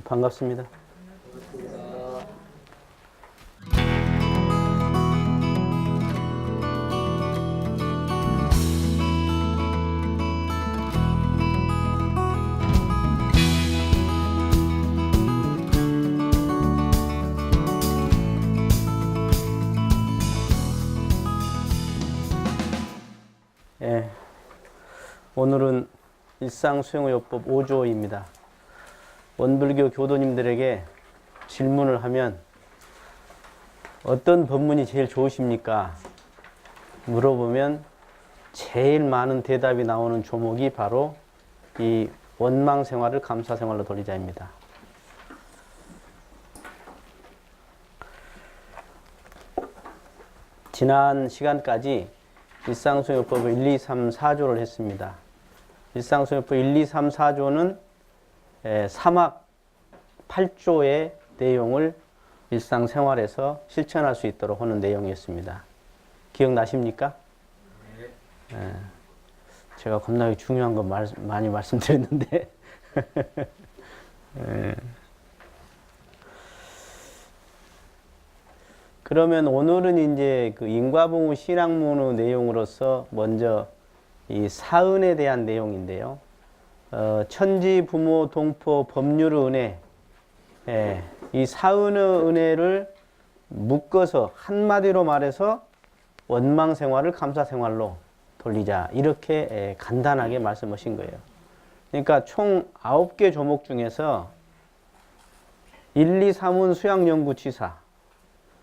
반갑습니다. 예, 오늘은 일상수용요법 5조입니다. 원불교 교도님들에게 질문을 하면 어떤 법문이 제일 좋으십니까? 물어보면 제일 많은 대답이 나오는 조목이 바로 이 원망생활을 감사생활로 돌리자입니다. 지난 시간까지 일상수용요법을 1, 2, 3, 4조를 했습니다. 일상수용요법 1, 2, 3, 4조는 사막 8조의 내용을 일상생활에서 실천할 수 있도록 하는 내용이었습니다. 기억나십니까? 네. 제가 겁나게 중요한 거 많이 말씀드렸는데 네. 그러면 오늘은 이제 그 인과봉우 신학문의 내용으로서 먼저 이 사은에 대한 내용인데요. 천지, 부모, 동포, 법률의 은혜, 이 사은의 은혜를 묶어서 한마디로 말해서 원망생활을 감사생활로 돌리자. 이렇게 간단하게 말씀하신 거예요. 그러니까 총 9개 조목 중에서 1, 2, 3은 수양연구취사,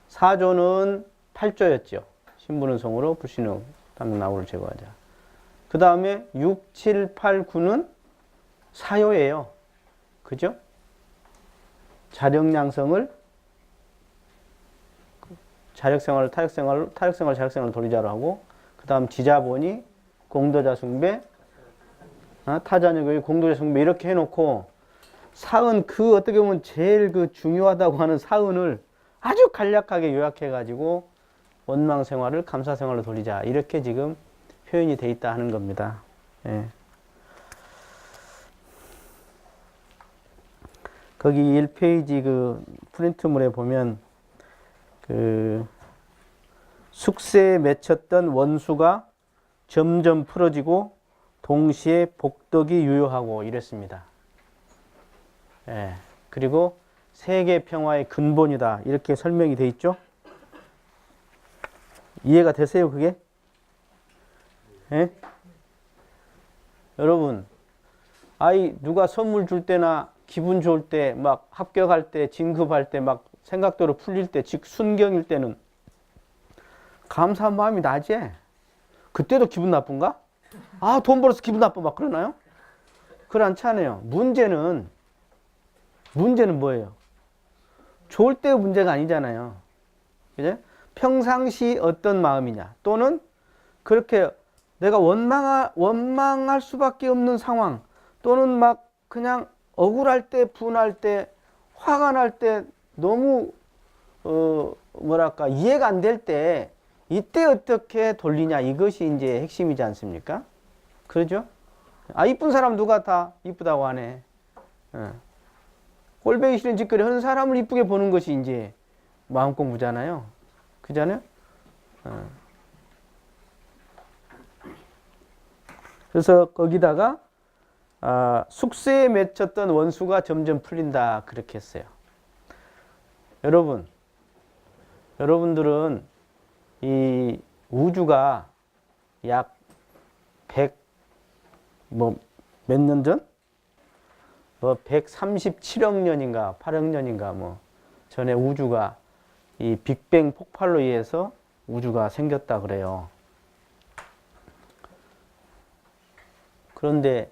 4조는 8조였죠. 신분은성으로 불신의 담나우를 제거하자. 그 다음에 6, 7, 8, 9는 사요예요. 그죠? 자력량성을 자력생활을 타력생활 자력생활을 돌리자로 하고, 그 다음 지자본이 공도자 숭배, 타자녀교의 공도자 숭배 이렇게 해놓고, 사은 그 어떻게 보면 제일 그 중요하다고 하는 사은을 아주 간략하게 요약해가지고 원망생활을 감사생활로 돌리자 이렇게 지금 표현이 돼 있다 하는 겁니다. 예. 거기 1페이지 그 프린트물에 보면 그 숙세에 맺혔던 원수가 점점 풀어지고 동시에 복덕이 유효하고 이랬습니다. 예. 그리고 세계 평화의 근본이다 이렇게 설명이 돼 있죠. 이해가 되세요 그게? 예? 여러분, 누가 선물 줄 때나 기분 좋을 때, 막 합격할 때, 진급할 때, 막 생각대로 풀릴 때, 즉 순경일 때는 감사한 마음이 나지? 그때도 기분 나쁜가? 돈 벌어서 기분 나빠 막 그러나요? 그렇지 않아요. 문제는 뭐예요? 좋을 때의 문제가 아니잖아요. 그죠? 평상시 어떤 마음이냐, 또는 그렇게 내가 원망할 수밖에 없는 상황, 또는 막 그냥 억울할 때, 분할 때, 화가 날 때, 너무 이해가 안 될 때, 이때 어떻게 돌리냐, 이것이 이제 핵심이지 않습니까? 그러죠? 이쁜 사람 누가 다 이쁘다고 하네. 꼴보기 싫은 짓거리 하는 사람을 이쁘게 보는 것이 이제 마음 공부잖아요. 그잖아요? 그래서 거기다가 숙세에 맺혔던 원수가 점점 풀린다 그렇게 했어요. 여러분들은 이 우주가 약 100 몇 년 전? 137억 년인가 8억 년인가 전에 우주가 이 빅뱅 폭발로 의해서 우주가 생겼다 그래요. 그런데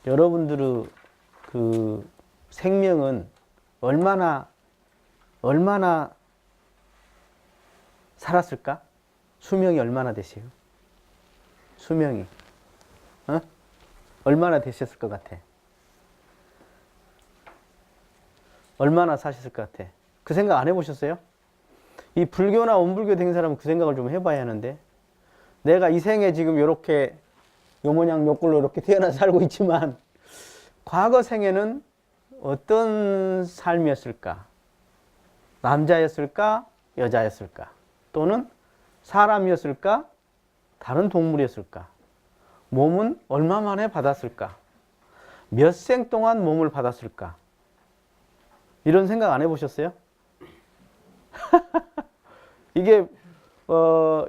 여러분들의 그 생명은 얼마나 살았을까? 수명이 얼마나 되세요? 수명이 얼마나 되셨을 것 같아? 얼마나 사셨을 것 같아? 그 생각 안 해보셨어요? 이 불교나 원불교 된 사람은 그 생각을 좀 해봐야 하는데, 내가 이 생에 지금 이렇게 요 모양 요 꼴로 이렇게 태어나서 살고 있지만 과거 생에는 어떤 삶이었을까? 남자였을까? 여자였을까? 또는 사람이었을까? 다른 동물이었을까? 몸은 얼마 만에 받았을까? 몇 생 동안 몸을 받았을까? 이런 생각 안 해보셨어요? 이게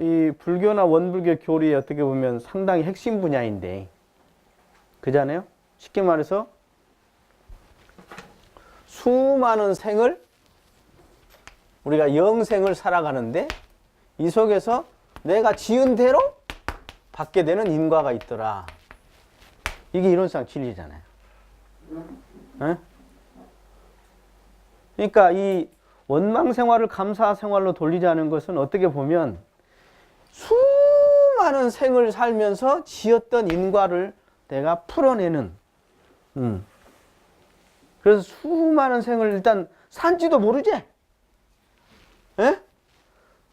이 불교나 원불교 교리에 어떻게 보면 상당히 핵심 분야인데, 그잖아요? 쉽게 말해서 수많은 생을 우리가 영생을 살아가는데 이 속에서 내가 지은 대로 받게 되는 인과가 있더라. 이게 이론상 진리잖아요. 에? 그러니까 이 원망 생활을 감사 생활로 돌리자는 것은 어떻게 보면 수많은 생을 살면서 지었던 인과를 내가 풀어내는, 그래서 수많은 생을 일단 산지도 모르지? 에?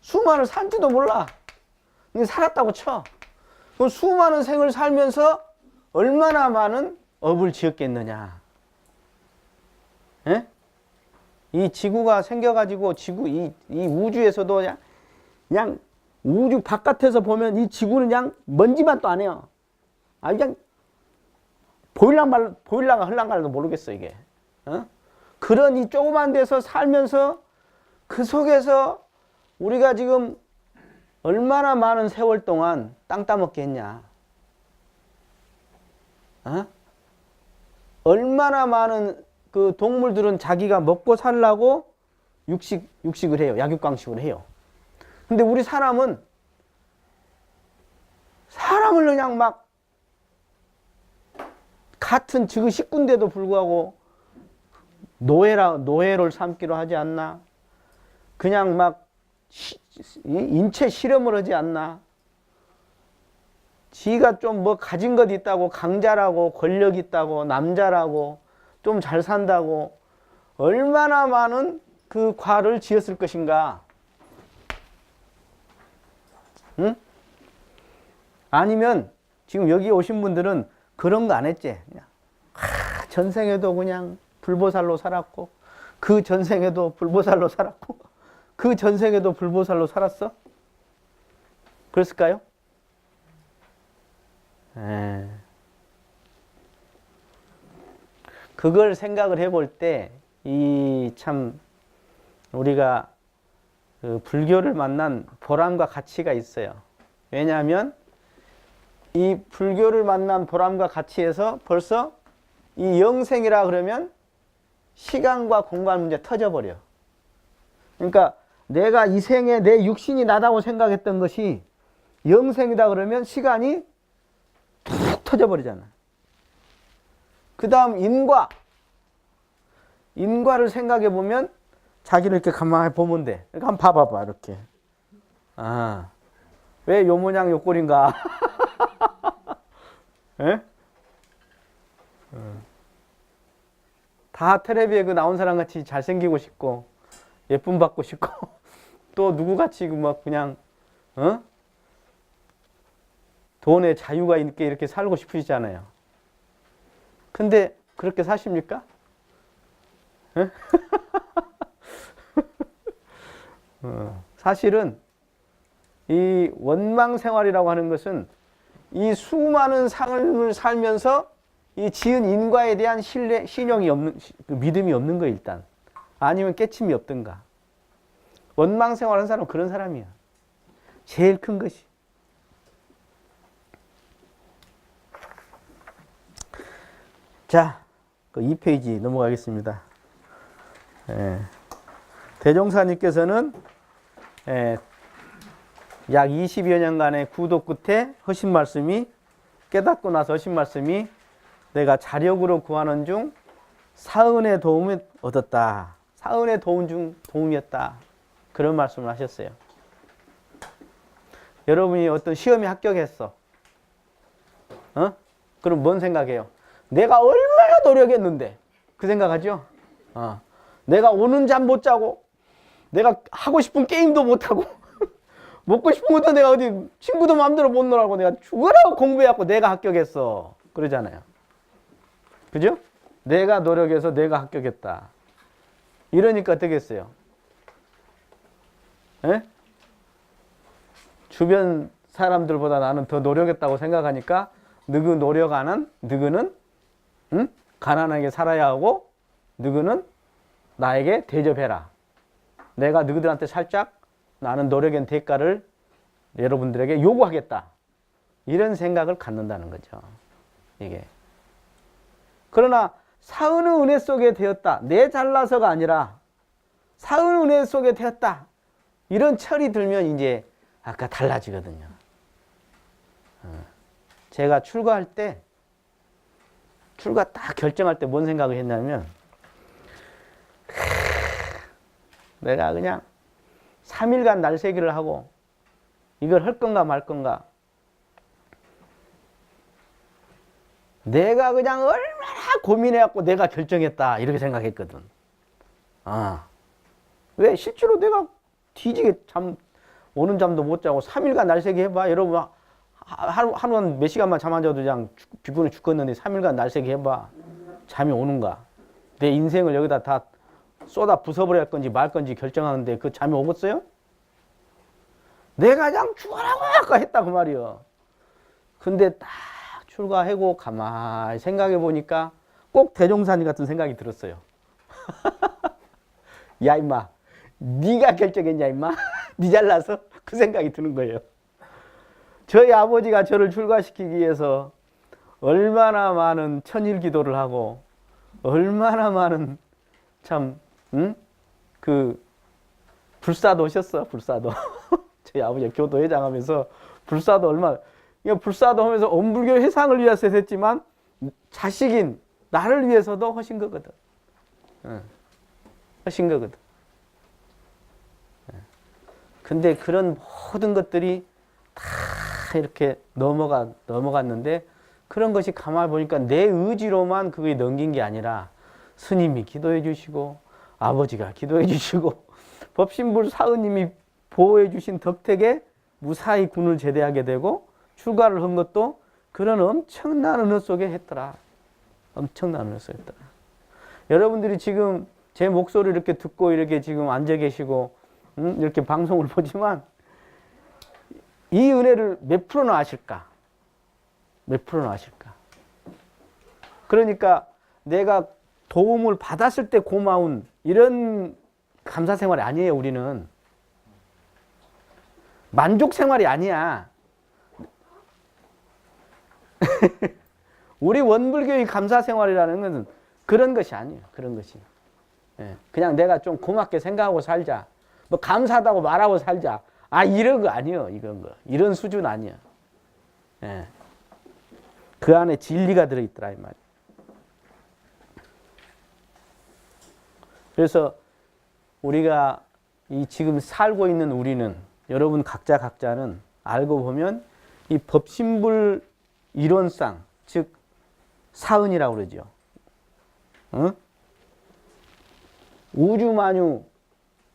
수많은 산지도 몰라. 근데 살았다고 쳐. 그럼 수많은 생을 살면서 얼마나 많은 업을 지었겠느냐. 에? 이 지구가 생겨가지고 이 우주에서도 그냥 우주 바깥에서 보면 이 지구는 그냥 먼지만 또 안 해요. 아, 그냥 보일랑가 흘랑가도 모르겠어, 이게. 어? 그런 이 조그만 데서 살면서 그 속에서 우리가 지금 얼마나 많은 세월 동안 땅 따먹게 했냐. 어? 얼마나 많은 그 동물들은 자기가 먹고 살라고 육식을 해요. 약육강식을 해요. 근데 우리 사람은 사람을 그냥 막 같은 지구 식구인데도 불구하고 노예를 삼기로 하지 않나? 그냥 막 인체 실험을 하지 않나? 지가 좀 뭐 가진 것 있다고 강자라고 권력 있다고 남자라고 좀 잘 산다고 얼마나 많은 그 과를 지었을 것인가? 응? 아니면 지금 여기 오신 분들은 그런 거 안 했지? 그냥 전생에도 그냥 불보살로 살았고 그 전생에도 불보살로 살았고 그 전생에도 불보살로 살았어? 그랬을까요? 그걸 생각을 해볼 때 이 참 우리가 그 불교를 만난 보람과 가치가 있어요. 왜냐하면 이 불교를 만난 보람과 가치에서 벌써 이 영생이라 그러면 시간과 공간 문제 터져버려. 그러니까 내가 이 생에 내 육신이 나다고 생각했던 것이 영생이다 그러면 시간이 툭 터져버리잖아. 그 다음 인과를 생각해 보면 자기를 이렇게 가만히 보면 돼. 그러니까 한번 봐봐봐 이렇게. 아, 왜 요 모양 요 꼴인가? 에? 다 텔레비에 그 나온 사람 같이 잘생기고 싶고 예쁨 받고 싶고 또 누구같이 막 그냥 돈에 자유가 있게 이렇게 살고 싶으시잖아요. 근데 그렇게 사십니까? 사실은 이 원망 생활이라고 하는 것은 이 수많은 삶을 살면서 이 지은 인과에 대한 신용이 없는, 믿음이 없는 거 일단. 아니면 깨침이 없던가. 원망 생활하는 사람은 그런 사람이야. 제일 큰 것이. 자, 그 2페이지 넘어가겠습니다. 대종사님께서는 약 20여 년간의 구독 끝에 하신 말씀이, 깨닫고 나서 하신 말씀이 내가 자력으로 구하는 중 사은의 도움을 얻었다. 사은의 도움 중 도움이었다. 그런 말씀을 하셨어요. 여러분이 어떤 시험에 합격했어. 그럼 뭔 생각해요? 내가 얼마나 노력했는데. 그 생각하죠? 내가 오는 잠 못 자고, 내가 하고 싶은 게임도 못 하고, 먹고 싶은 것도 내가 어디 친구도 마음대로 못 놀라고 내가 죽으라고 공부해갖고 내가 합격했어. 그러잖아요. 그죠? 내가 노력해서 내가 합격했다. 이러니까 되겠어요. 에? 주변 사람들보다 나는 더 노력했다고 생각하니까 너그 노력 안 한 너그는 응? 가난하게 살아야 하고 너그는 나에게 대접해라. 내가 너희들한테 살짝 나는 노력의 대가를 여러분들에게 요구하겠다. 이런 생각을 갖는다는 거죠. 이게. 그러나 사은의 은혜 속에 되었다. 내 잘나서가 아니라 사은의 은혜 속에 되었다. 이런 철이 들면 이제 아까 달라지거든요. 제가 출가할 때 출가 딱 결정할 때 뭔 생각을 했냐면 내가 그냥 3일간 날새기를 하고 이걸 할 건가 말 건가 내가 그냥 얼마나 고민해갖고 내가 결정했다 이렇게 생각했거든. 왜 실제로 내가 뒤지게 오는 잠도 못 자고 3일간 날새기 해봐. 여러분 하루 한 몇 시간만 잠 안 자도 그냥 피곤해 죽겠는데 3일간 날새기 해봐. 잠이 오는가. 내 인생을 여기다 다 쏟아 부숴버릴 건지 말 건지 결정하는데 그 잠이 오겠어요? 내가 그냥 죽어라고 아까 했다 그 말이요. 근데 딱 출가하고 가만히 생각해 보니까 꼭 대종사님 같은 생각이 들었어요. 야 임마 네가 결정했냐 임마. 네 잘나서 그 생각이 드는 거예요. 저희 아버지가 저를 출가시키기 위해서 얼마나 많은 천일 기도를 하고 얼마나 많은 참 그 불사도 오셨어. 불사도. 저희 아버지가 교도회장 하면서 불사도 얼마나 불사도 하면서 엄불교 회상을 위해서 했지만 자식인 나를 위해서도 하신 거거든. 하신 거거든. 근데 그런 모든 것들이 다 이렇게 넘어갔는데 그런 것이 가만히 보니까 내 의지로만 그게 넘긴 게 아니라 스님이 기도해 주시고 아버지가 기도해 주시고 법신불 사은님이 보호해 주신 덕택에 무사히 군을 제대하게 되고 출가를 한 것도 그런 엄청난 은혜 속에 했더라. 엄청난 은혜 속에 했더라. 여러분들이 지금 제 목소리 이렇게 듣고 이렇게 지금 앉아 계시고 이렇게 방송을 보지만 이 은혜를 몇 프로나 아실까? 몇 프로나 아실까? 그러니까 내가 도움을 받았을 때 고마운 이런 감사 생활이 아니에요. 우리는 만족 생활이 아니야. 우리 원불교의 감사 생활이라는 것은 그런 것이 아니에요. 그런 것이. 그냥 내가 좀 고맙게 생각하고 살자. 뭐 감사하다고 말하고 살자. 이런 거 아니에요. 이런 거. 이런 수준 아니야. 그 안에 진리가 들어있더라 이 말이야. 그래서 우리가 이 지금 살고 있는 우리는 여러분 각자는 알고 보면 이 법신불 이론상 즉 사은이라고 그러죠. 우주만유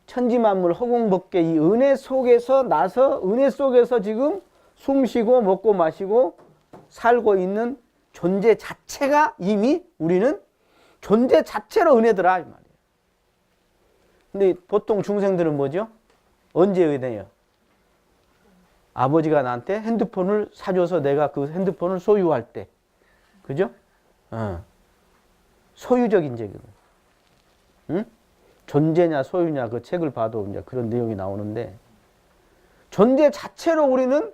천지만물 허공법계 이 은혜 속에서 나서 은혜 속에서 지금 숨쉬고 먹고 마시고 살고 있는 존재 자체가 이미 우리는 존재 자체로 은혜더라 이 말이에요. 근데 보통 중생들은 뭐죠? 언제 은혜요? 아버지가 나한테 핸드폰을 사줘서 내가 그 핸드폰을 소유할 때, 그죠? 소유적인 제금. 응? 존재냐 소유냐 그 책을 봐도 이제 그런 내용이 나오는데 존재 자체로 우리는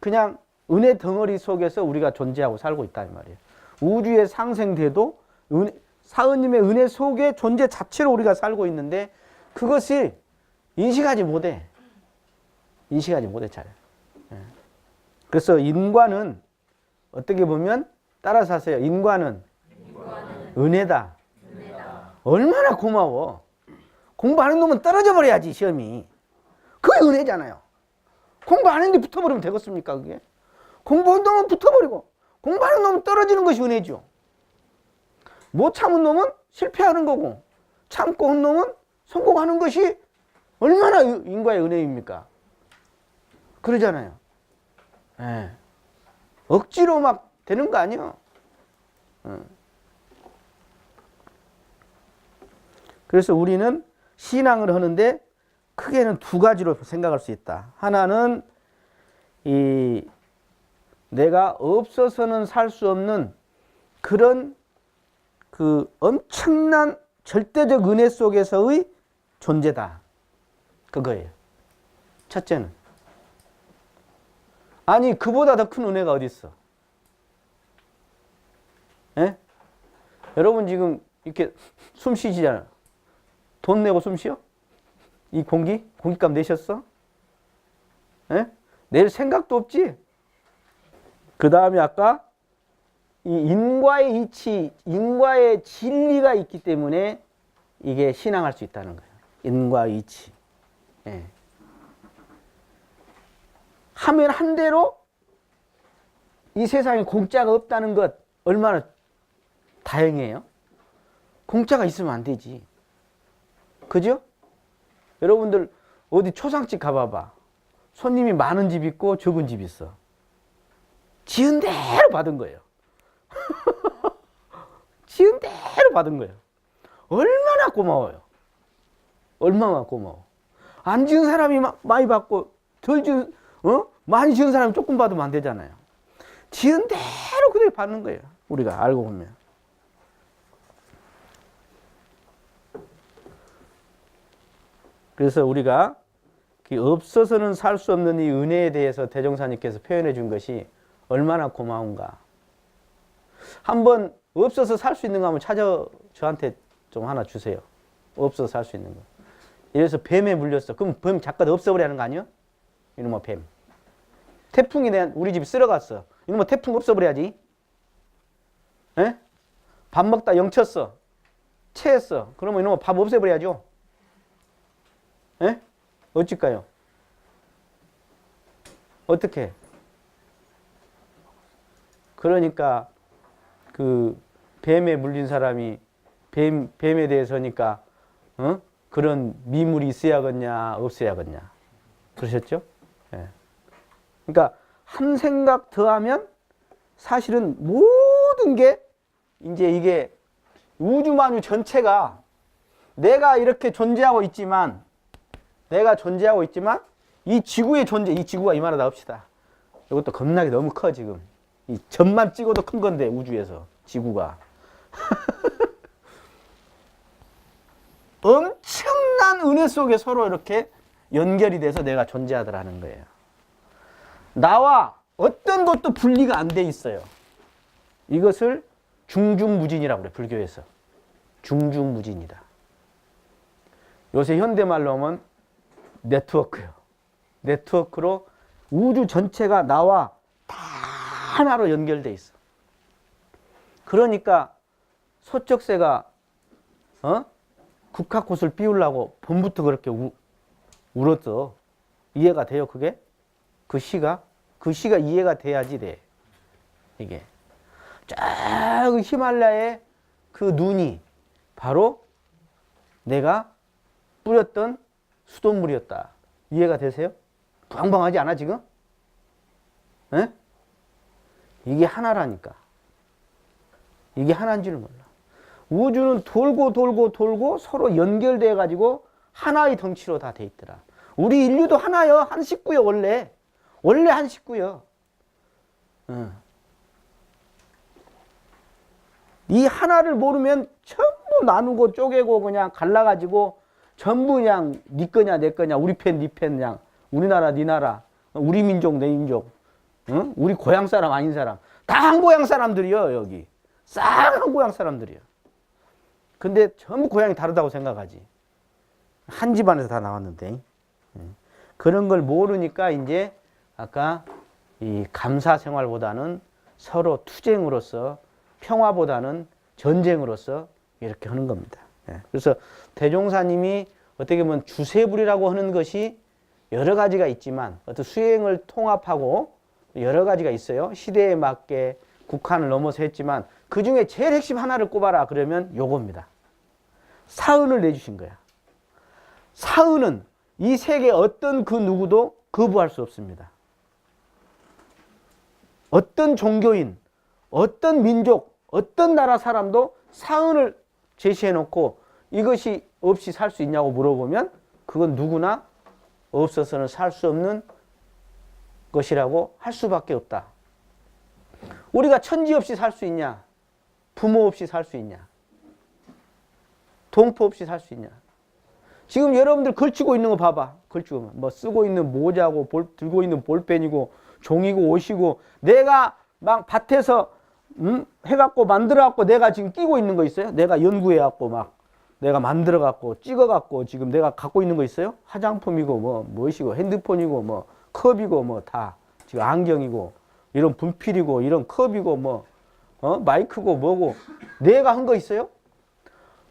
그냥 은혜 덩어리 속에서 우리가 존재하고 살고 있다 이 말이에요. 우주의 상생돼도 사은님의 은혜 속에 존재 자체로 우리가 살고 있는데 그것이 인식하지 못해. 인식하지 못해 잘. 그래서 인과는 어떻게 보면 따라서 하세요. 인과는 은혜다. 얼마나 고마워. 공부하는 놈은 떨어져 버려야지 시험이. 그게 은혜잖아요. 공부 안 했는데 붙어버리면 되겠습니까 그게? 공부한 놈은 붙어버리고 공부하는 놈은 떨어지는 것이 은혜죠. 못 참은 놈은 실패하는 거고 참고 한 놈은 성공하는 것이 얼마나 인과의 은혜입니까? 그러잖아요. 예. 억지로 막 되는 거 아니에요. 그래서 우리는 신앙을 하는데 크게는 두 가지로 생각할 수 있다. 하나는 이 내가 없어서는 살 수 없는 그런 그 엄청난 절대적 은혜 속에서의 존재다. 그거예요. 첫째는. 아니 그보다 더 큰 은혜가 어디 있어? 예? 여러분 지금 이렇게 숨 쉬시잖아요. 돈 내고 숨 쉬어? 이 공기값 내셨어? 예? 낼 생각도 없지? 그 다음에 아까 이 인과의 이치, 인과의 진리가 있기 때문에 이게 신앙할 수 있다는 거예요. 인과 이치. 예. 하면 한 대로 이 세상에 공짜가 없다는 것 얼마나 다행이에요. 공짜가 있으면 안 되지. 그죠? 여러분들 어디 초상집 가봐봐. 손님이 많은 집 있고 적은 집 있어. 지은 대로 받은 거예요. 지은 대로 받은 거예요. 얼마나 고마워요. 얼마나 고마워. 안 지은 사람이 많이 받고 덜 지은 많이 지은 사람이 조금 받으면 안 되잖아요. 지은 대로 그대로 받는 거예요. 우리가 알고 보면. 그래서 우리가 없어서는 살 수 없는 이 은혜에 대해서 대종사님께서 표현해 준 것이 얼마나 고마운가. 한번 없어서 살 수 있는 거 한번 저한테 좀 하나 주세요. 없어서 살 수 있는 거. 이래서 뱀에 물렸어. 그럼 뱀 잠깐 없어버려 하는 거 아니야? 이놈아 뱀. 태풍이 우리 집에 쓸어갔어. 이놈아 태풍 없어버려야지. 에? 밥 먹다 영쳤어. 체했어. 그러면 이놈아 밥 없애버려야죠. 에? 어쩔까요? 어떻게? 그러니까 그 뱀에 물린 사람이 뱀에 대해서니까 그런 미물이 있어야겠냐 없어야겠냐 그러셨죠? 예. 그러니까 한 생각 더 하면 사실은 모든 게 이제 이게 우주만유 전체가 내가 이렇게 존재하고 있지만 이 지구의 존재, 이 지구가 이만하다 합시다. 이것도 겁나게 너무 커 지금. 이 점만 찍어도 큰 건데 우주에서 지구가. 엄청난 은혜 속에 서로 이렇게 연결이 돼서 내가 존재하더라는 거예요. 나와 어떤 것도 분리가 안 돼 있어요. 이것을 중중무진이라고 그래 불교에서. 중중무진이다. 요새 현대말로 하면 네트워크요. 네트워크로 우주 전체가 나와 다 하나로 연결돼 있어. 그러니까 소쩍새가 국화꽃을 피우려고 봄부터 그렇게 울었어. 이해가 돼요 그게? 그 시가 이해가 돼야지 돼. 이게 저 히말라야의 그 눈이 바로 내가 뿌렸던 수돗물이었다. 이해가 되세요? 방방하지 않아 지금? 에? 이게 하나라니까. 이게 하나인 줄 몰라. 우주는 돌고 서로 연결돼 가지고 하나의 덩치로 다 돼 있더라. 우리 인류도 하나요. 한 식구요 원래. 원래 한 식구요. 이 하나를 모르면 전부 나누고 쪼개고 그냥 갈라가지고 전부 그냥 네 거냐 내 거냐 우리 편 네 편 그냥 우리나라 네 나라 우리 민족 내 민족 우리 고향 사람 아닌 사람 다 한 고향 사람들이요 여기 싹 한 고향 사람들이요. 근데 전부 고향이 다르다고 생각하지. 한 집안에서 다 나왔는데 그런 걸 모르니까 이제 아까 이 감사 생활보다는 서로 투쟁으로서 평화보다는 전쟁으로서 이렇게 하는 겁니다. 그래서 대종사님이 어떻게 보면 주세불이라고 하는 것이 여러 가지가 있지만 어떤 수행을 통합하고 여러 가지가 있어요. 시대에 맞게 국한을 넘어서 했지만 그 중에 제일 핵심 하나를 꼽아라 그러면 요겁니다. 사은을 내주신 거야. 사은은 이 세계 어떤 그 누구도 거부할 수 없습니다. 어떤 종교인, 어떤 민족, 어떤 나라 사람도 사은을 제시해 놓고 이것이 없이 살 수 있냐고 물어보면 그건 누구나 없어서는 살 수 없는 것이라고 할 수밖에 없다. 우리가 천지 없이 살 수 있냐? 부모 없이 살 수 있냐? 동포 없이 살 수 있냐? 지금 여러분들 걸치고 있는 거 봐봐. 걸치고 뭐 쓰고 있는 모자고 들고 있는 볼펜이고 종이고 옷이고 내가 막 밭에서 해갖고 만들어갖고 내가 지금 끼고 있는 거 있어요? 내가 연구해갖고 막 내가 만들어갖고 찍어갖고 지금 내가 갖고 있는 거 있어요? 화장품이고 뭐 무엇이고 핸드폰이고 뭐 컵이고 뭐 다 지금 안경이고 이런 분필이고 이런 컵이고 뭐 마이크고 뭐고 내가 한 거 있어요?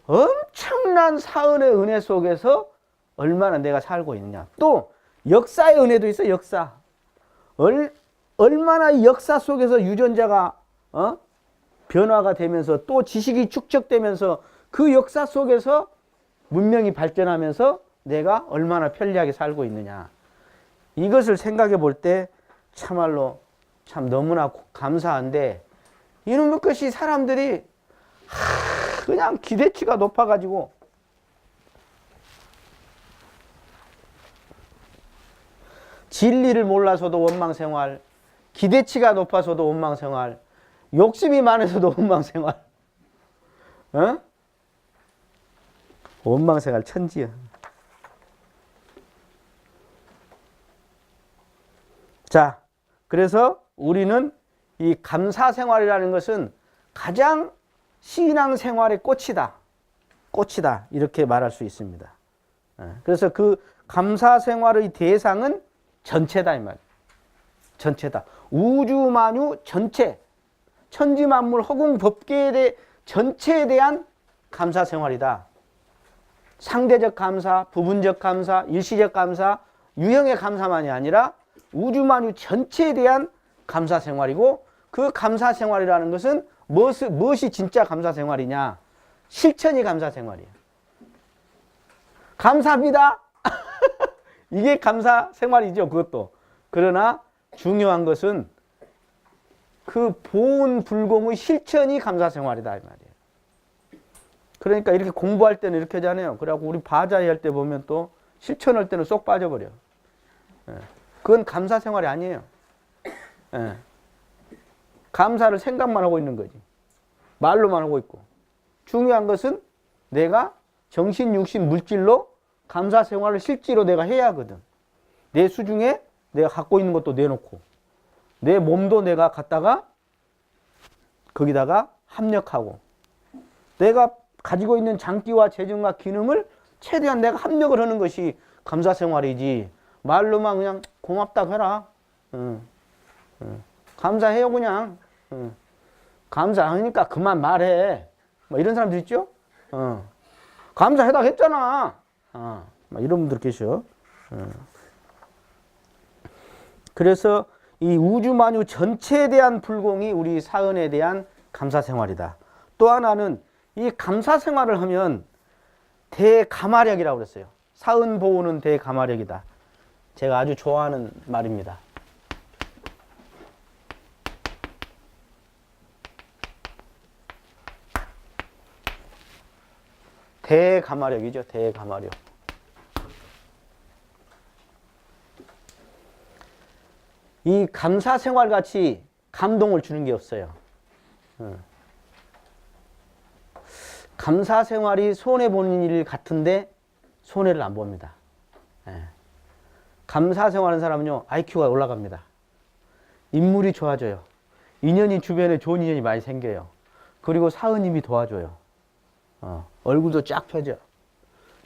엄청난 사은의 은혜 속에서 얼마나 내가 살고 있느냐. 또 역사의 은혜도 있어. 역사. 얼마나 이 역사 속에서 유전자가 변화가 되면서 또 지식이 축적되면서 그 역사 속에서 문명이 발전하면서 내가 얼마나 편리하게 살고 있느냐. 이것을 생각해 볼 때 참말로 참 너무나 감사한데 이놈의 것이 사람들이 그냥 기대치가 높아가지고 진리를 몰라서도 원망생활, 기대치가 높아서도 원망생활, 욕심이 많아서도 원망생활, 원망생활 천지야. 자, 그래서 우리는 이 감사생활이라는 것은 가장 신앙생활의 꽃이다. 꽃이다. 이렇게 말할 수 있습니다. 그래서 그 감사생활의 대상은 전체다 이 말이에요. 전체다. 우주만유 전체, 천지만물 허공 법계에 대해 전체에 대한 감사생활이다. 상대적 감사, 부분적 감사, 일시적 감사, 유형의 감사만이 아니라 우주만유 전체에 대한 감사생활이고 그 감사생활이라는 것은 무엇이 진짜 감사생활이냐? 실천이 감사생활이에요. 감사합니다. 이게 감사생활이죠. 그것도. 그러나 중요한 것은 그 보온 불공의 실천이 감사생활이다 이 말이에요. 그러니까 이렇게 공부할 때는 이렇게 하잖아요. 그래갖고 우리 바자회 할 때 보면 또 실천할 때는 쏙 빠져버려. 그건 감사생활이 아니에요. 감사를 생각만 하고 있는 거지. 말로만 하고 있고. 중요한 것은 내가 정신, 육신, 물질로 감사생활을 실제로 내가 해야 하거든. 내 수중에 내가 갖고 있는 것도 내놓고 내 몸도 내가 갖다가 거기다가 합력하고 내가 가지고 있는 장기와 재정과 기능을 최대한 내가 합력을 하는 것이 감사생활이지 말로만 그냥 고맙다고 해라. 감사해요 그냥. 감사하니까 그만 말해. 뭐 이런 사람들 있죠? 감사해다 했잖아. 막 이런 분들 계셔. 그래서 이 우주만유 전체에 대한 불공이 우리 사은에 대한 감사생활이다. 또 하나는 이 감사생활을 하면 대감화력이라고 그랬어요. 사은 보호는 대감화력이다. 제가 아주 좋아하는 말입니다. 대감화력이죠. 대감화력. 이 감사생활같이 감동을 주는 게 없어요. 감사생활이 손해보는 일 같은데 손해를 안 봅니다. 감사생활하는 사람은요 IQ가 올라갑니다. 인물이 좋아져요. 인연이 주변에 좋은 인연이 많이 생겨요. 그리고 사은님이 도와줘요. 얼굴도 쫙 펴져.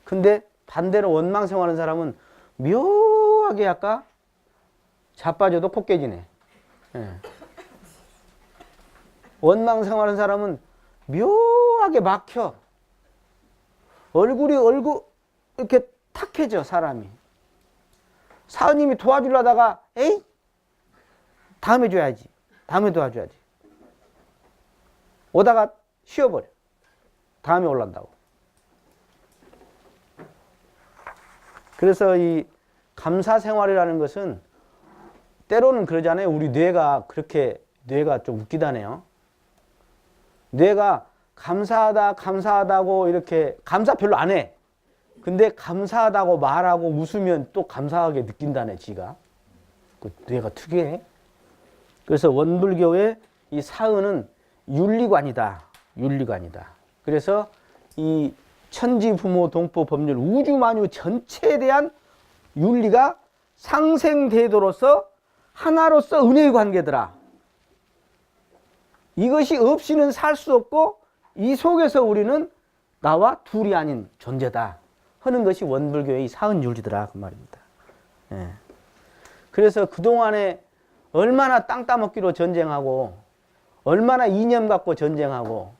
근데 반대로 원망생활하는 사람은 묘하게 약간 자빠져도 코 깨지네. 원망생활하는 사람은 묘하게 막혀. 얼굴이 이렇게 탁해져 사람이. 사은님이 도와주려다가 에이 다음에 줘야지. 다음에 도와줘야지. 오다가 쉬어버려. 다음에 올란다고. 그래서 이 감사 생활이라는 것은 때로는 그러잖아요. 우리 뇌가 좀 웃기다네요. 뇌가 감사하다고 이렇게 감사 별로 안 해. 근데 감사하다고 말하고 웃으면 또 감사하게 느낀다네, 지가. 그 뇌가 특이해. 그래서 원불교의 이 사은은 윤리관이다. 윤리관이다. 그래서 이 천지, 부모, 동포, 법률, 우주 만유 전체에 대한 윤리가 상생되도로서 하나로서 은혜의 관계더라. 이것이 없이는 살 수 없고 이 속에서 우리는 나와 둘이 아닌 존재다 하는 것이 원불교의 사은윤리더라 그 말입니다. 예. 그래서 그동안에 얼마나 땅 따먹기로 전쟁하고 얼마나 이념 갖고 전쟁하고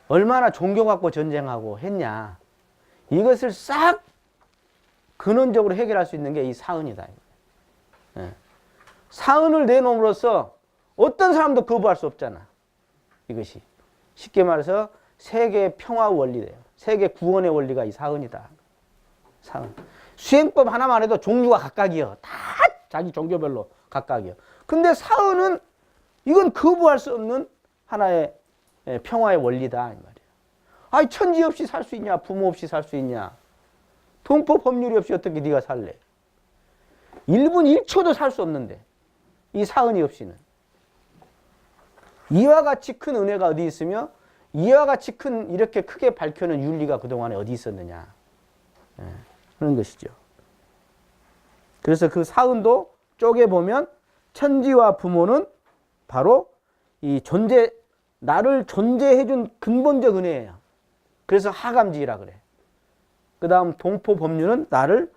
얼마나 종교 갖고 전쟁하고 했냐. 이것을 싹 근원적으로 해결할 수 있는 게 이 사은이다. 예. 사은을 내놓음으로써 어떤 사람도 거부할 수 없잖아. 이것이. 쉽게 말해서 세계 평화 원리래요. 세계 구원의 원리가 이 사은이다. 사은. 수행법 하나만 해도 종류가 각각이요. 다 자기 종교별로 각각이요. 근데 사은은 이건 거부할 수 없는 하나의 평화의 원리다. 이 말이에요. 아니, 천지 없이 살 수 있냐? 부모 없이 살 수 있냐? 동포 법률이 없이 어떻게 네가 살래? 1분 1초도 살 수 없는데 이 사은이 없이는. 이와 같이 큰 은혜가 어디 있으며 이와 같이 큰 이렇게 크게 밝혀는 윤리가 그동안에 어디 있었느냐 하는 것이죠. 그래서 그 사은도 쪼개보면 천지와 부모는 바로 이 나를 존재해준 근본적 은혜예요. 그래서 하감지라 그래. 그 다음 동포 법률은 나를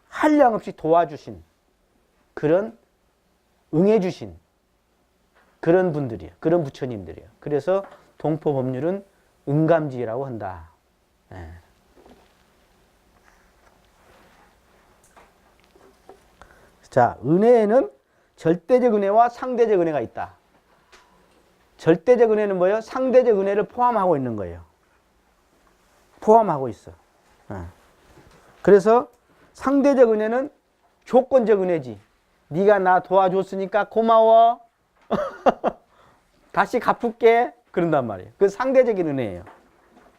한량없이 도와주신 그런 응해주신 그런 분들이에요. 그런 부처님들이에요. 그래서 동포 법률은 응감지라고 한다. 예. 자, 은혜에는 절대적 은혜와 상대적 은혜가 있다. 절대적 은혜는 뭐예요? 상대적 은혜를 포함하고 있는 거예요. 포함하고 있어. 예. 그래서 상대적 은혜는 조건적 은혜지. 네가 나 도와줬으니까 고마워. 다시 갚을게. 그런단 말이에요. 그 상대적인 은혜예요.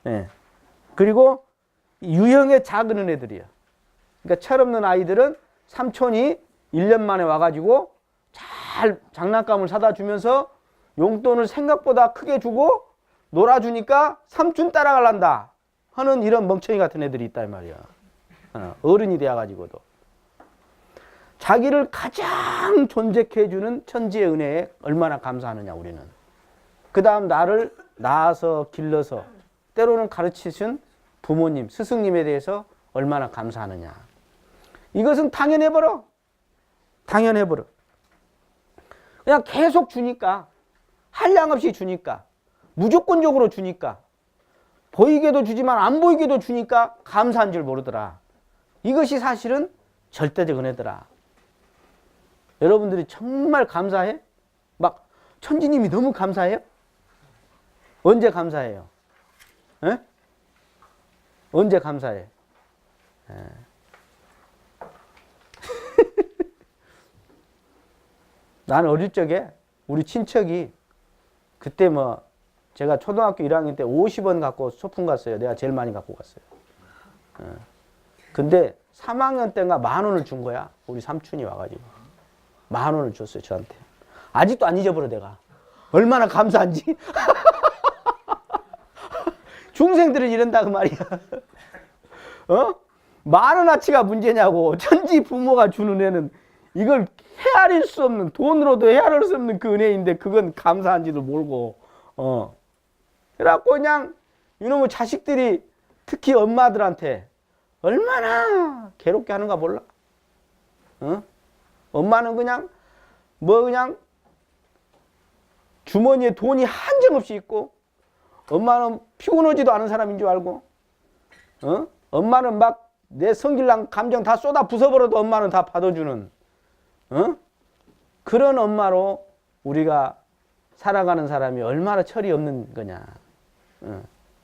예. 그리고 유형의 작은 은혜들이에요. 그러니까 철없는 아이들은 삼촌이 1년 만에 와가지고 잘 장난감을 사다 주면서 용돈을 생각보다 크게 주고 놀아주니까 삼촌 따라갈란다 하는 이런 멍청이 같은 애들이 있다 이 말이야. 어른이 되어가지고도. 자기를 가장 존재케 해주는 천지의 은혜에 얼마나 감사하느냐 우리는. 그 다음 나를 낳아서 길러서 때로는 가르치신 부모님, 스승님에 대해서 얼마나 감사하느냐. 이것은 당연해버려. 당연해버려. 그냥 계속 주니까, 한량없이 주니까, 무조건적으로 주니까, 보이게도 주지만 안 보이게도 주니까 감사한 줄 모르더라. 이것이 사실은 절대적 은혜더라. 여러분들이 정말 감사해? 막 천지님이 너무 감사해요? 언제 감사해요? 에? 언제 감사해? 나는 어릴 적에 우리 친척이 그때 뭐 제가 초등학교 1학년 때 50원 갖고 소풍 갔어요. 내가 제일 많이 갖고 갔어요. 근데 3학년 때인가 10,000원을 준 거야. 우리 삼촌이 와가지고 10,000원을 줬어요. 저한테. 아직도 안 잊어버려 내가. 얼마나 감사한지. 중생들은 이런다 그 말이야. 10,000원어치가 문제냐고. 천지 부모가 주는 애는 이걸 헤아릴 수 없는, 돈으로도 헤아릴 수 없는 그 은혜인데 그건 감사한지도 모르고. 그래갖고 그냥 이놈의 자식들이 특히 엄마들한테 얼마나 괴롭게 하는가 몰라. 엄마는 그냥 그냥 주머니에 돈이 한정없이 있고, 엄마는 피곤하지도 않은 사람인 줄 알고, 엄마는 막 내 성질난 감정 다 쏟아 부숴버려도 엄마는 다 받아주는, 그런 엄마로 우리가 살아가는 사람이 얼마나 철이 없는 거냐.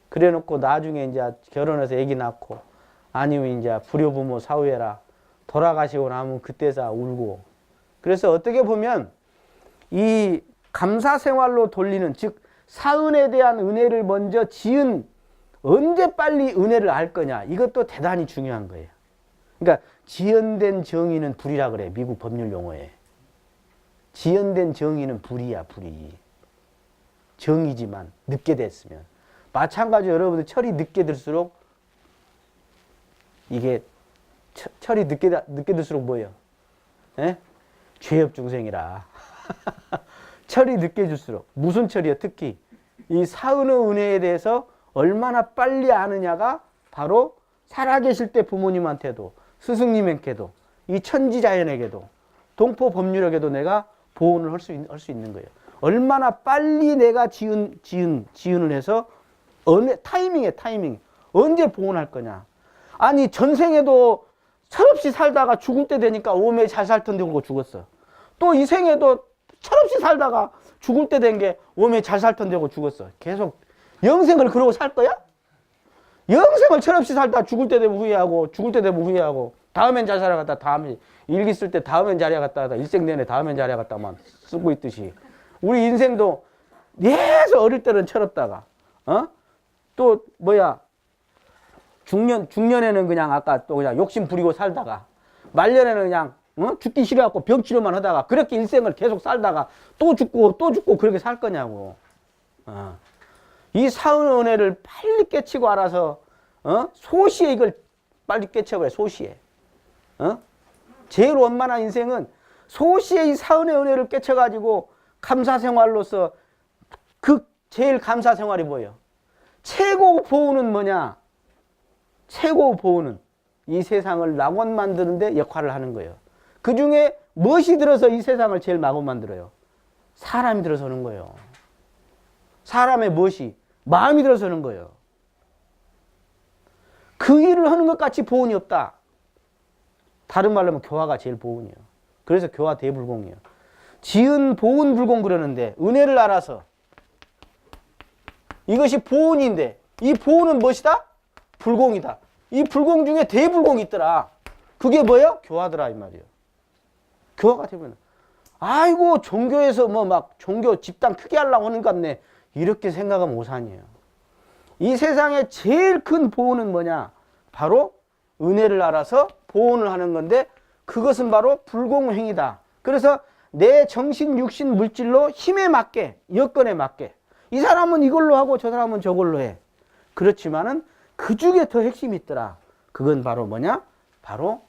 그래 놓고 나중에 이제 결혼해서 애기 낳고, 아니면 이제 불효부모 사후에라 돌아가시고 나면 그때서 울고. 그래서 어떻게 보면 이 감사 생활로 돌리는, 즉 사은에 대한 은혜를 먼저 지은, 언제 빨리 은혜를 알 거냐, 이것도 대단히 중요한 거예요. 그러니까 지연된 정의는 불이라 그래. 미국 법률 용어에 지연된 정의는 불이야. 불이 정의지만 늦게 됐으면. 마찬가지로 여러분들 철이 늦게 들수록 이게 철이 늦게 들수록 뭐예요? 에? 죄업 중생이라. 철이 늦게 들수록. 무슨 철이요? 특히 이 사은의 은혜에 대해서 얼마나 빨리 아느냐가 바로 살아계실 때 부모님한테도, 스승님에게도, 이 천지자연에게도, 동포법률에게도 내가 보온을 할 수 있는 거예요. 얼마나 빨리 내가 지은을 해서 어느 타이밍 언제 보온할 거냐. 아니 전생에도 철없이 살다가 죽을 때 되니까 오메 잘 살 텐데 그러고 죽었어. 또 이 생에도 철없이 살다가 죽을 때 된 게 오메 잘 살 텐데 그러고 죽었어. 계속 영생을 그러고 살 거야? 영생을 철없이 살다 죽을 때 되면 후회하고, 죽을 때 되면 후회하고, 다음엔 잘 살아갔다, 다음에 일기 쓸 때 다음엔 잘해야겠다 하다 일생 내내 다음엔 잘해야겠다만 쓰고 있듯이 우리 인생도 계속 어릴 때는 철없다가 또 뭐야 중년에는 그냥 아까 또 그냥 욕심 부리고 살다가 말년에는 그냥 죽기 싫어갖고 병치료만 하다가 그렇게 일생을 계속 살다가 또 죽고 그렇게 살 거냐고. 이 사은 은혜를 빨리 깨치고 알아서 소시에 이걸 빨리 깨쳐버려. 소시에. 제일 원만한 인생은 소시에 이 사은의 은혜를 깨쳐가지고 감사생활로서 그 제일 감사생활이 뭐예요? 최고 보호는 뭐냐? 최고 보호는 이 세상을 낙원 만드는데 역할을 하는 거예요. 그 중에 무엇이 들어서 이 세상을 제일 낙원 만들어요? 사람이 들어서는 거예요. 사람의 무엇이? 마음이 들어서는 거예요. 그 일을 하는 것 같이 보온이 없다. 다른 말로 하면 교화가 제일 보온이에요. 그래서 교화 대불공이에요. 지은 보온 불공 그러는데 은혜를 알아서 이것이 보온인데 이 보온은 무엇이다? 불공이다. 이 불공 중에 대불공이 있더라. 그게 뭐예요? 교화더라 이 말이에요. 교화가 되면 아이고 종교에서 뭐 막 종교 집단 크게 하려고 하는 것 같네. 이렇게 생각하면 오산이에요. 이 세상에 제일 큰 보온은 뭐냐? 바로 은혜를 알아서 보온을 하는 건데 그것은 바로 불공행위다. 그래서 내 정신, 육신, 물질로 힘에 맞게, 여건에 맞게 이 사람은 이걸로 하고 저 사람은 저걸로 해. 그렇지만은 그 중에 더 핵심이 있더라. 그건 바로 뭐냐? 바로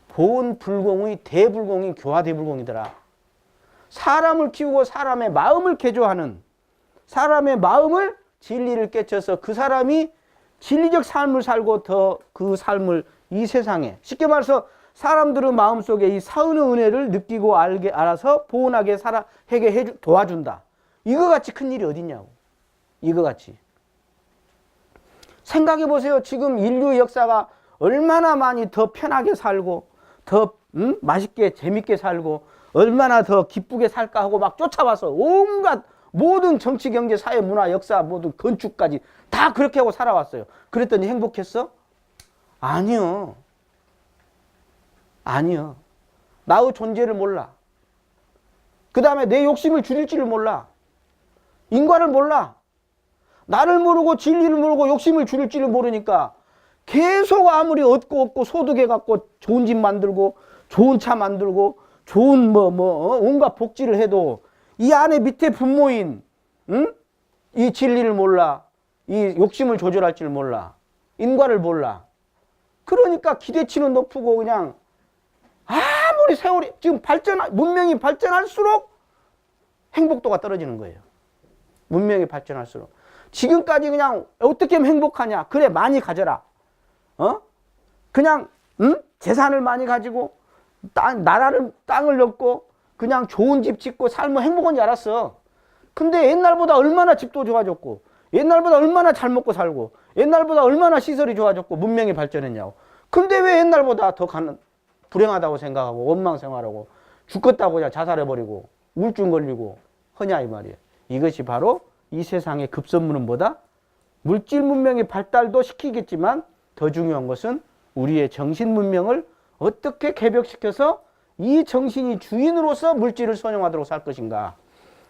보온 불공의 대불공인 교화 대불공이더라. 사람을 키우고 사람의 마음을 개조하는, 사람의 마음을 진리를 깨쳐서 그 사람이 진리적 삶을 살고 더 그 삶을 이 세상에, 쉽게 말해서 사람들의 마음속에 이 사은의 은혜를 느끼고 알아서 보온하게 살아가게 도와준다. 이거 같이 큰 일이 어딨냐고. 이거 같이. 생각해 보세요. 지금 인류 역사가 얼마나 많이 더 편하게 살고 더 맛있게 재밌게 살고 얼마나 더 기쁘게 살까 하고 막 쫓아와서 온갖 모든 정치, 경제, 사회, 문화, 역사, 모든 건축까지 다 그렇게 하고 살아왔어요. 그랬더니 행복했어? 아니요. 아니요. 나의 존재를 몰라. 그 다음에 내 욕심을 줄일지를 몰라. 인과를 몰라. 나를 모르고 진리를 모르고 욕심을 줄일지를 모르니까 계속 아무리 얻고 소득해갖고 좋은 집 만들고 좋은 차 만들고 좋은 온갖 복지를 해도 이 안에 밑에 분모인 이 진리를 몰라. 이 욕심을 조절할 줄 몰라. 인과를 몰라. 그러니까 기대치는 높고 그냥 아무리 세월이 지금 문명이 발전할수록 행복도가 떨어지는 거예요. 문명이 발전할수록. 지금까지 그냥 어떻게 하면 행복하냐. 그래 많이 가져라. 그냥 재산을 많이 가지고 땅을 얻고 그냥 좋은 집 짓고 살면 행복한 줄 알았어. 근데 옛날보다 얼마나 집도 좋아졌고 옛날보다 얼마나 잘 먹고 살고 옛날보다 얼마나 시설이 좋아졌고 문명이 발전했냐고. 근데 왜 옛날보다 더 불행하다고 생각하고 원망 생활하고 죽겠다고 그냥 자살해버리고 우울증 걸리고 하냐 이 말이에요. 이것이 바로 이 세상의 급선무는 뭐다? 물질 문명의 발달도 시키겠지만 더 중요한 것은 우리의 정신 문명을 어떻게 개벽시켜서 이 정신이 주인으로서 물질을 선용하도록 살 것인가.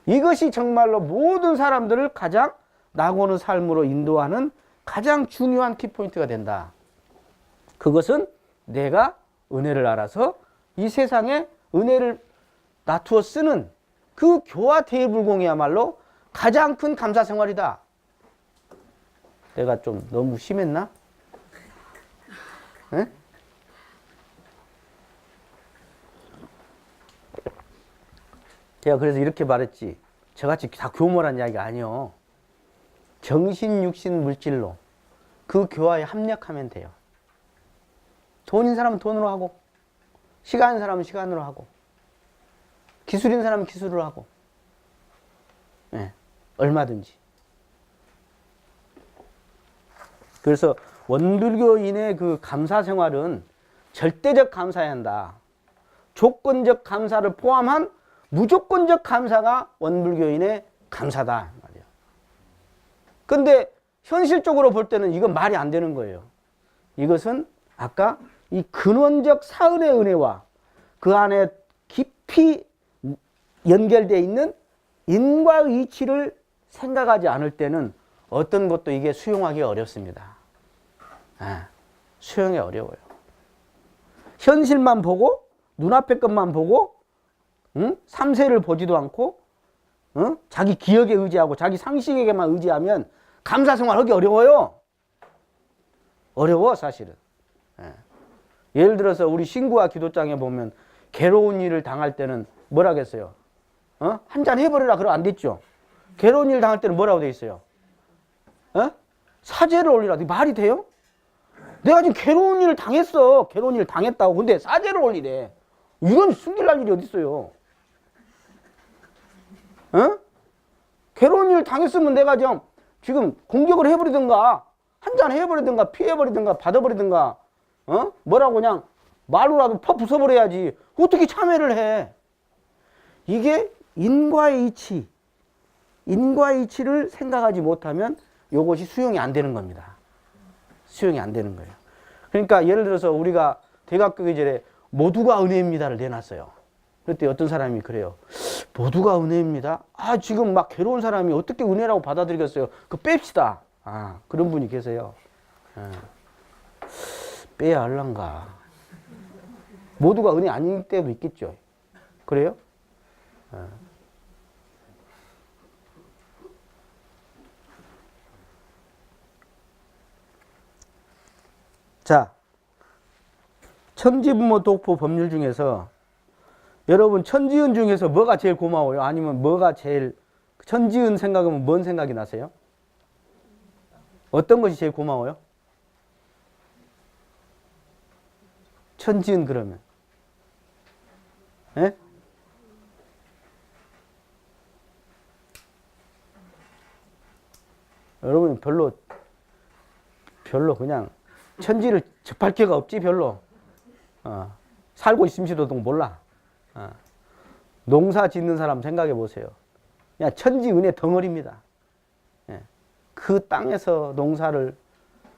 이것이 정말로 모든 사람들을 가장 나고는 삶으로 인도하는 가장 중요한 키포인트가 된다. 그것은 내가 은혜를 알아서 이 세상에 은혜를 놔두어 쓰는 그 교화 대불공이야말로 가장 큰 감사 생활이다. 내가 좀 너무 심했나? 에? 제가 그래서 이렇게 말했지. 저같이 다 교모란 이야기가 아니요. 정신, 육신, 물질로 그 교화에 합력하면 돼요. 돈인 사람은 돈으로 하고, 시간인 사람은 시간으로 하고, 기술인 사람은 기술으로 하고, 네, 얼마든지. 그래서 원불교인의 그 감사 생활은 절대적 감사해야 한다. 조건적 감사를 포함한 무조건적 감사가 원불교인의 감사다 말이야. 근데 현실적으로 볼 때는 이건 말이 안 되는 거예요. 이것은 아까 이 근원적 사은의 은혜와 그 안에 깊이 연결되어 있는 인과의 이치를 생각하지 않을 때는 어떤 것도 이게 수용하기 어렵습니다. 수용이 어려워요. 현실만 보고 눈앞의 것만 보고 삼세를 보지도 않고 자기 기억에 의지하고 자기 상식에게만 의지하면 감사생활 하기 어려워요. 어려워 사실은. 예를 들어서 우리 신구와 기도장에 보면 괴로운 일을 당할 때는 뭐라 그랬어요? 한잔 해버리라 그러면 안 됐죠. 괴로운 일 당할 때는 뭐라고 돼 있어요? 사죄를 올리라. 말이 돼요? 내가 지금 괴로운 일을 당했어. 괴로운 일을 당했다고. 근데 사죄를 올리래. 이런 숨길날 일이 어디 있어요? 괴로운 일을 당했으면 내가 지금 공격을 해버리든가 한잔 해버리든가 피해버리든가 받아버리든가 뭐라고 그냥 말로라도 퍼 부숴버려야지. 어떻게 참회를 해? 이게 인과의 이치, 인과의 이치를 생각하지 못하면 이것이 수용이 안 되는 겁니다. 수용이 안 되는 거예요. 그러니까 예를 들어서 우리가 대학교 계절에 모두가 은혜입니다를 내놨어요. 그때 어떤 사람이 그래요. 모두가 은혜입니다. 지금 막 괴로운 사람이 어떻게 은혜라고 받아들이겠어요? 그거 뺍시다. 그런 분이 계세요. 빼야 할란가. 모두가 은혜 아닐 때도 있겠죠. 그래요? 자, 천지부모 독포 법률 중에서 여러분 천지은 중에서 뭐가 제일 고마워요? 아니면 뭐가 제일 천지은 생각하면 뭔 생각이 나세요? 어떤 것이 제일 고마워요? 천지은 그러면 예? 여러분 별로 그냥 천지를 접할 기회가 없지 별로. 살고 있음시도 몰라. 농사 짓는 사람 생각해 보세요. 그냥 천지 은혜 덩어리입니다. 그 땅에서 농사를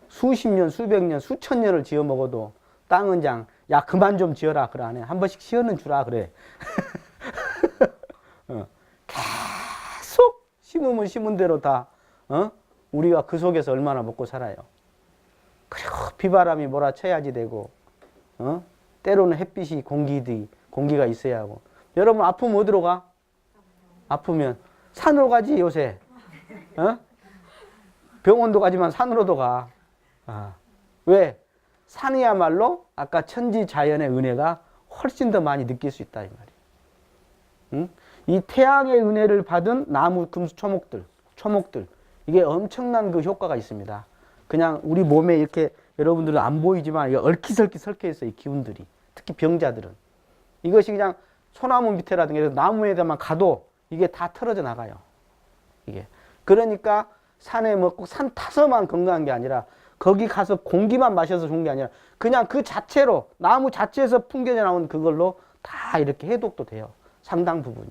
수십 년, 수백 년, 수천 년을 지어 먹어도 땅은 야 그만 좀 지어라 그래 안 해. 한 번씩 시어는 주라 그래. 계속 심으면 심은 대로 다 우리가 그 속에서 얼마나 먹고 살아요. 그리고 비바람이 몰아쳐야지 되고 때로는 햇빛이 공기가 있어야 하고. 여러분 아프면 어디로 가? 아프면 산으로 가지 요새. 병원도 가지만 산으로도 가. 왜? 산이야말로 아까 천지 자연의 은혜가 훨씬 더 많이 느낄 수 있다 이 말이에요. 이 태양의 은혜를 받은 나무, 금수, 초목들 이게 엄청난 그 효과가 있습니다. 그냥 우리 몸에 이렇게 여러분들은 안 보이지만 얼키설키 설켜 있어요. 이 기운들이. 특히 병자들은. 이것이 그냥 소나무 밑에라든가 나무에다만 가도 이게 다 털어져 나가요. 이게. 그러니까 산에 꼭 산 타서만 건강한 게 아니라 거기 가서 공기만 마셔서 좋은 게 아니라 그냥 그 자체로 나무 자체에서 풍겨져 나온 그걸로 다 이렇게 해독도 돼요. 상당 부분이.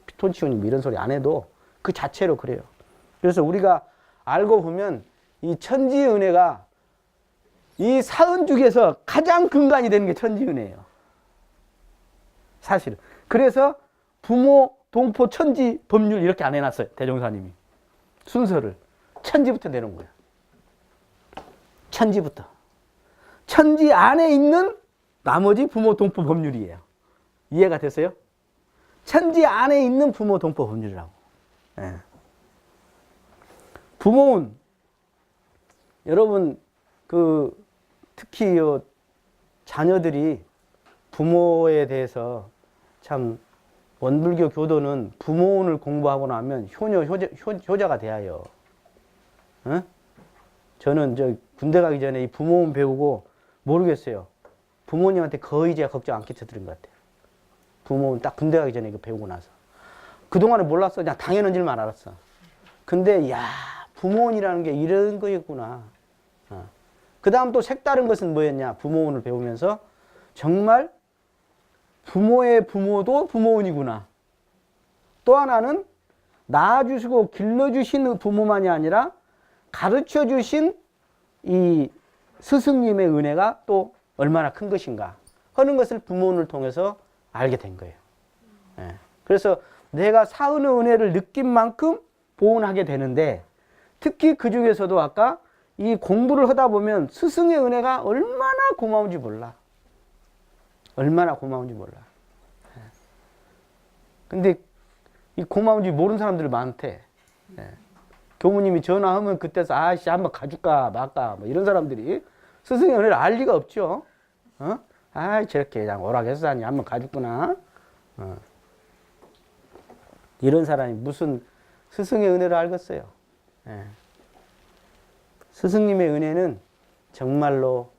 피톤치오니 이런 소리 안 해도 그 자체로 그래요. 그래서 우리가 알고 보면 이 천지의 은혜가 이 사은 중에서 가장 근간이 되는 게 천지은혜예요. 사실은. 그래서 부모, 동포, 천지, 법률 이렇게 안 해놨어요. 대종사님이. 순서를. 천지부터 내놓은 거예요. 천지부터. 천지 안에 있는 나머지 부모, 동포, 법률이에요. 이해가 됐어요? 천지 안에 있는 부모, 동포, 법률이라고. 예. 부모운, 여러분, 특히 자녀들이 부모에 대해서 참 원불교 교도는 부모운을 공부하고 나면 효자가 돼요. 어? 저는 군대 가기 전에 이 부모운 배우고 모르겠어요. 부모님한테 거의 제가 걱정 안 끼쳐드린 것 같아요. 부모운 딱 군대 가기 전에 이거 배우고 나서. 그동안에 몰랐어. 그냥 당연한 줄만 알았어. 근데, 야, 부모운이라는 게 이런 거였구나. 그 다음 또 색다른 것은 뭐였냐? 부모운을 배우면서 정말 부모의 부모도 부모운이구나. 또 하나는 낳아주시고 길러주신 부모만이 아니라 가르쳐주신 이 스승님의 은혜가 또 얼마나 큰 것인가 하는 것을 부모운을 통해서 알게 된 거예요. 예. 그래서 내가 사은의 은혜를 느낀 만큼 보온하게 되는데, 특히 그 중에서도 아까 이 공부를 하다 보면 스승의 은혜가 얼마나 고마운지 몰라. 얼마나 고마운지 몰라. 근데 이 고마운지 모르는 사람들이 많대. 교무님이 전화하면 그때서 아씨 한번 가줄까 말까 뭐 이런 사람들이 스승의 은혜를 알 리가 없죠. 아 저렇게 그냥 오락해서 한번 가줬구나. 이런 사람이 무슨 스승의 은혜를 알겠어요. 스승님의 은혜는 정말로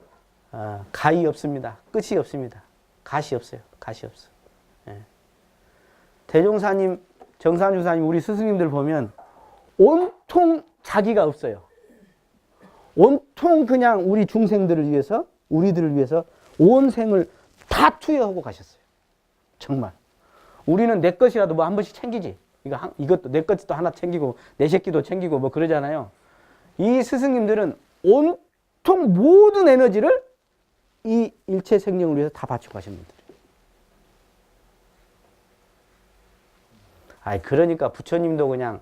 가히 없습니다. 끝이 없습니다. 가시 없어요. 가시 없어. 대종사님, 정산주사님 우리 스승님들 보면 온통 자기가 없어요. 온통 그냥 우리 중생들을 위해서, 우리들을 위해서 온 생을 다 투여하고 가셨어요. 정말. 우리는 내 것이라도 뭐 한 번씩 챙기지. 이것도 내 것도 하나 챙기고 내 새끼도 챙기고 뭐 그러잖아요. 이 스승님들은 온통 모든 에너지를 이 일체 생명을 위해서 다 바치고 가신 분들이에요. 그러니까 부처님도 그냥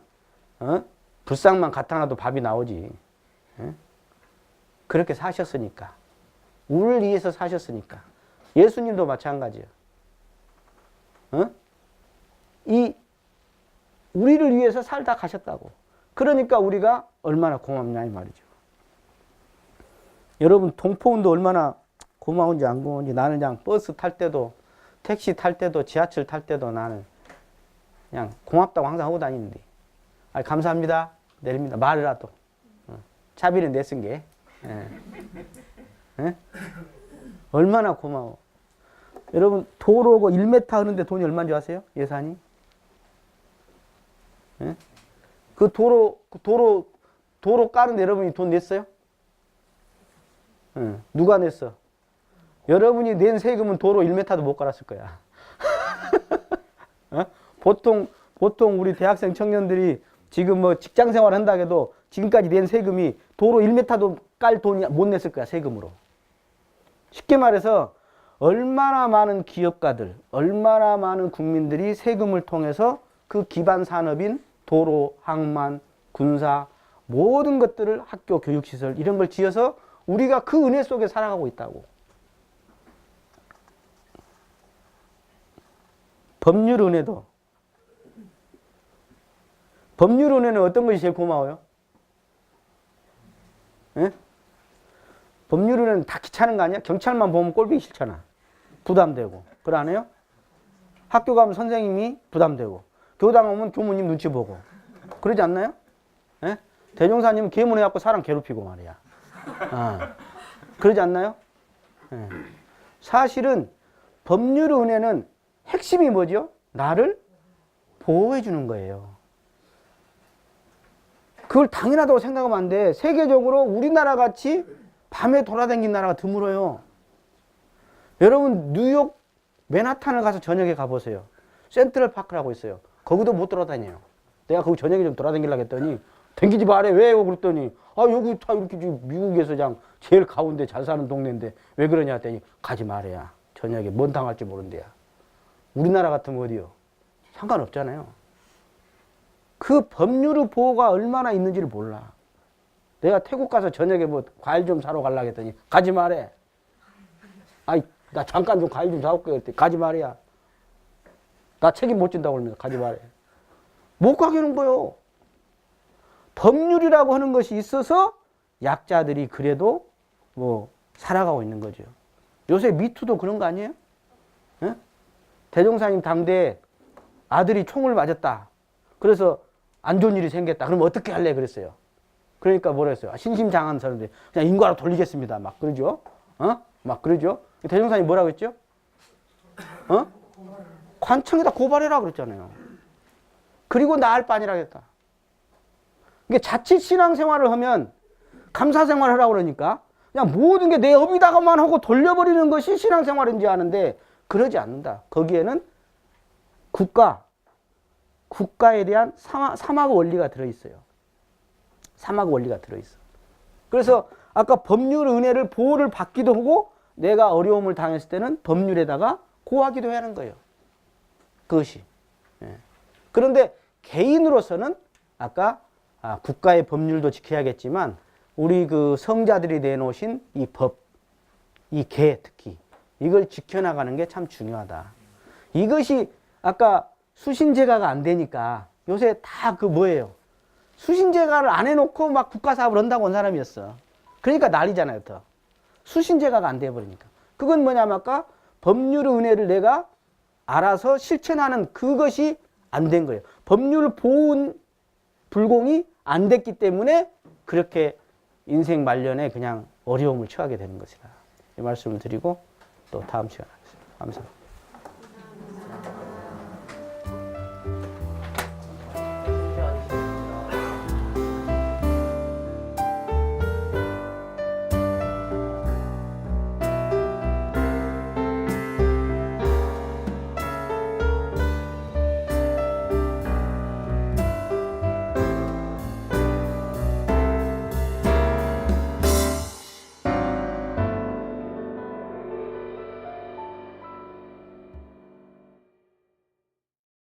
불상만 갖다 놔도 밥이 나오지. 그렇게 사셨으니까. 우리를 위해서 사셨으니까. 예수님도 마찬가지예요. 우리를 위해서 살다 가셨다고. 그러니까 우리가 얼마나 고맙냐 이 말이죠. 여러분 동포운도 얼마나 고마운지 안 고마운지. 나는 그냥 버스 탈 때도 택시 탈 때도 지하철 탈 때도 나는 그냥 고맙다고 항상 하고 다니는데 감사합니다 내립니다. 말이라도 차비는 내 쓴 게 얼마나 고마워. 여러분 도로 1m 하는데 돈이 얼마인 줄 아세요? 예산이? 그 도로 까는데 여러분이 돈 냈어요? 누가 냈어? 여러분이 낸 세금은 도로 1m도 못 깔았을 거야. 보통 우리 대학생 청년들이 지금 뭐 직장 생활 한다 해도 지금까지 낸 세금이 도로 1m도 깔 돈이 못 냈을 거야, 세금으로. 쉽게 말해서 얼마나 많은 기업가들, 얼마나 많은 국민들이 세금을 통해서 그 기반 산업인 도로, 항만, 군사 모든 것들을 학교, 교육시설 이런 걸 지어서 우리가 그 은혜 속에 살아가고 있다고. 법률 은혜도. 법률 은혜는 어떤 것이 제일 고마워요? 법률 은혜는 다 귀찮은 거 아니야? 경찰만 보면 꼴보기 싫잖아. 부담되고. 그래 안 해요? 학교 가면 선생님이 부담되고. 교당 오면 교무님 눈치 보고. 그러지 않나요? 대종사님은 계문해갖고 사람 괴롭히고 말이야. 그러지 않나요? 사실은 법률 은혜는 핵심이 뭐죠? 나를 보호해 주는 거예요. 그걸 당연하다고 생각하면 안 돼. 세계적으로 우리나라 같이 밤에 돌아다니는 나라가 드물어요. 여러분 뉴욕 맨하탄을 가서 저녁에 가보세요. 센트럴 파크라고 있어요. 거기도 못 돌아다녀요. 내가 거기 저녁에 좀 돌아다니려고 했더니 댕기지 말해. 왜요? 그랬더니 여기 다 이렇게 지금 미국에서 그냥 제일 가운데 잘 사는 동네인데 왜 그러냐 했더니 가지 말아야. 저녁에 뭔 당할지 모른대야. 우리나라 같으면 어디요? 상관없잖아요. 그 법률의 보호가 얼마나 있는지를 몰라. 내가 태국 가서 저녁에 뭐 과일 좀 사러 가려고 했더니 가지 말해. 나 잠깐 좀 과일 좀 사올게 그랬더니 가지 말이야. 나 책임 못 진다고 그러면서 가지 말해. 못 가게 하는 거요. 법률이라고 하는 것이 있어서 약자들이 그래도 뭐 살아가고 있는 거죠. 요새 미투도 그런 거 아니에요? 예? 대종사님 당대에 아들이 총을 맞았다. 그래서 안 좋은 일이 생겼다. 그럼 어떻게 할래? 그랬어요. 그러니까 뭐라 했어요? 신심장한 사람들 그냥 인과로 돌리겠습니다. 막 그러죠. 막 그러죠. 대종사님 뭐라고 했죠? 관청에다 고발해라 그랬잖아요. 그리고 나을 바니라 했다. 이게 자칫 신앙생활을 하면 감사생활을 하라고 그러니까 그냥 모든 게 내 업이다가만 하고 돌려버리는 것이 신앙생활인지 아는데 그러지 않는다. 거기에는 국가에 대한 사막 원리가 들어있어요. 사막 원리가 들어있어. 그래서 아까 법률 은혜를 보호를 받기도 하고 내가 어려움을 당했을 때는 법률에다가 고하기도 해야 하는 거예요. 그것이. 예. 그런데 개인으로서는 아까 국가의 법률도 지켜야겠지만 우리 그 성자들이 내놓으신 이 법, 이 계 특히 이걸 지켜나가는 게 참 중요하다. 이것이 아까 수신제가가 안 되니까 요새 다 그 뭐예요? 수신제가를 안 해놓고 막 국가사업을 한다고 온 사람이었어. 그러니까 난리잖아요, 더. 수신제가가 안 돼버리니까. 그건 뭐냐면 아까 법률의 은혜를 내가 알아서 실천하는 그것이 안 된 거예요. 법률 보호 불공이 안 됐기 때문에 그렇게 인생 말년에 그냥 어려움을 처하게 되는 것이다. 이 말씀을 드리고 또 다음 시간에 하겠습니다. 감사합니다.